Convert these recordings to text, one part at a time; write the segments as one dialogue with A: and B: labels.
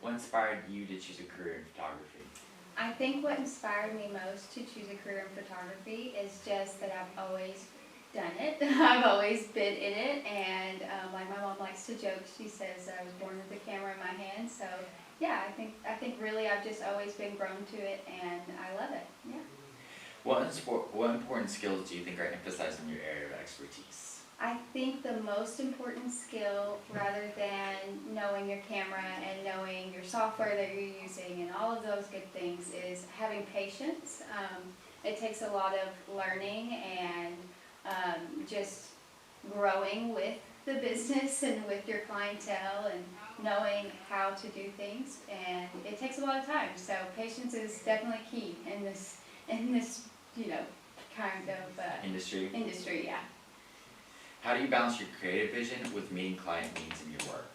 A: What inspired you to choose a career in photography?
B: I think what inspired me most to choose a career in photography is just that I've always done it. I've always been in it, and like my mom likes to joke, she says I was born with a camera in my hand. So yeah, I think really I've just always been grown to it, and I love it. Yeah.
A: What important skills do you think are emphasized in your area of expertise?
B: I think the most important skill, rather than knowing your camera and knowing your software that you're using and all of those good things, is having patience. It takes a lot of learning and just growing with the business and with your clientele and knowing how to do things. And it takes a lot of time. So patience is definitely key in this kind of
A: Industry?
B: Yeah.
A: How do you balance your creative vision with meeting client needs in your work?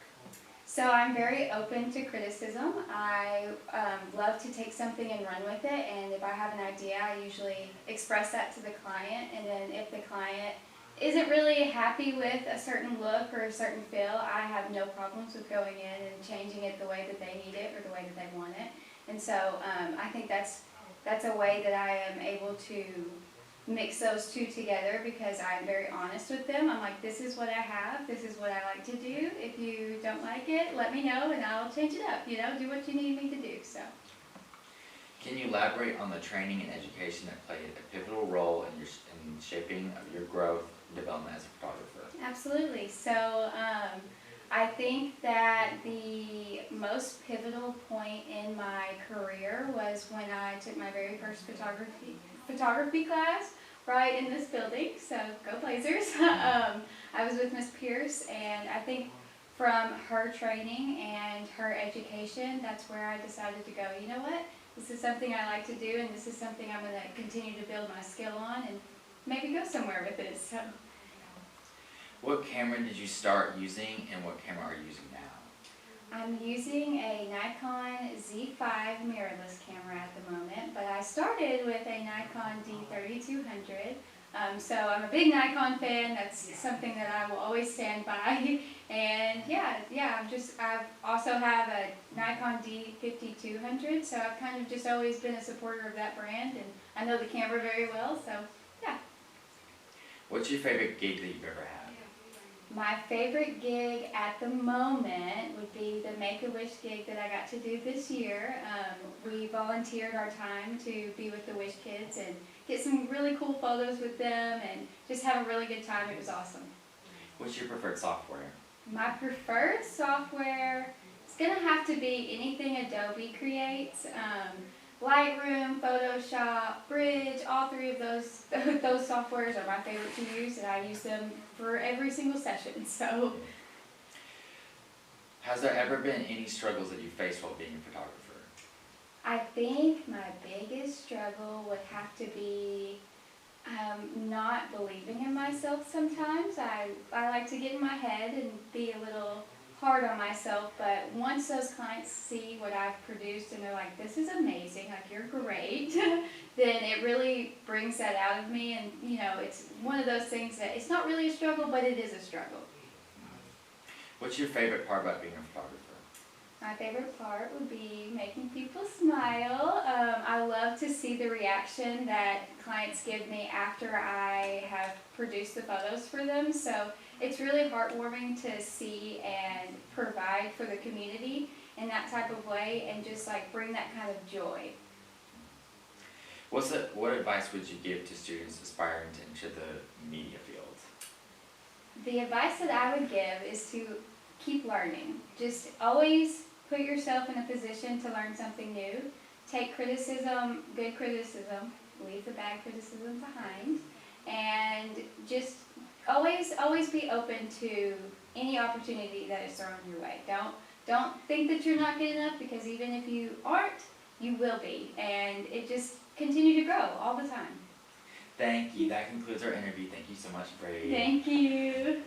B: So I'm very open to criticism. I love to take something and run with it, and if I have an idea, I usually express that to the client, and then if the client isn't really happy with a certain look or a certain feel, I have no problems with going in and changing it the way that they need it or the way that they want it. And so I think that's a way that I am able to mix those two together, because I'm very honest with them. I'm like, this is what I have, this is what I like to do. If you don't like it, let me know and I'll change it up, do what you need me to do. So
A: Can you elaborate on the training and education that played a pivotal role in shaping of your growth and development as a photographer?
B: absolutely. So I think that the most pivotal point in my career was when I took my very first photography class right in this building. So go Blazers. I was with Miss Pierce, and I think from her training and her education, that's where I decided to go, you know what, this is something I like to do, and this is something I'm going to continue to build my skill on and maybe go somewhere with it. So
A: What camera did you start using, and what camera are you using now?
B: I'm using a Nikon Z5 mirrorless camera at the moment, but I started with a Nikon D3200. So I'm a big Nikon fan. That's something that I will always stand by. And I've also have a Nikon D5200. So I've kind of just always been a supporter of that brand, and I know the camera very well. So yeah.
A: What's your favorite gig that you've ever had?
B: My favorite gig at the moment would be the Make-A-Wish gig that I got to do this year. We volunteered our time to be with the Wish Kids and get some really cool photos with them and just have a really good time. It was awesome.
A: What's your preferred software?
B: My preferred software is going to have to be anything Adobe creates. Lightroom, Photoshop, Bridge, all three of those softwares are my favorite to use, and I use them for every single session. So,
A: Has there ever been any struggles that you faced while being a photographer?
B: I think my biggest struggle would have to be not believing in myself sometimes. I like to get in my head and be a little hard on myself, but once those clients see what I've produced and they're like, this is amazing, like you're great, then it really brings that out of me. And it's one of those things that it's not really a struggle, but it is a struggle.
A: What's your favorite part about being a photographer?
B: My favorite part would be making people smile. I love to see the reaction that clients give me after I have produced the photos for them. So it's really heartwarming to see and provide for the community in that type of way, and just like bring that kind of joy.
A: What advice would you give to students aspiring to enter the media field?
B: The advice that I would give is to keep learning. Just always put yourself in a position to learn something new. Take criticism, good criticism, leave the bad criticism behind, and just always be open to any opportunity that is thrown your way. Don't think that you're not good enough, because even if you aren't, you will be, and it just continue to grow all the time.
A: Thank you. That concludes our interview. Thank you so much, Brea.
B: Thank you.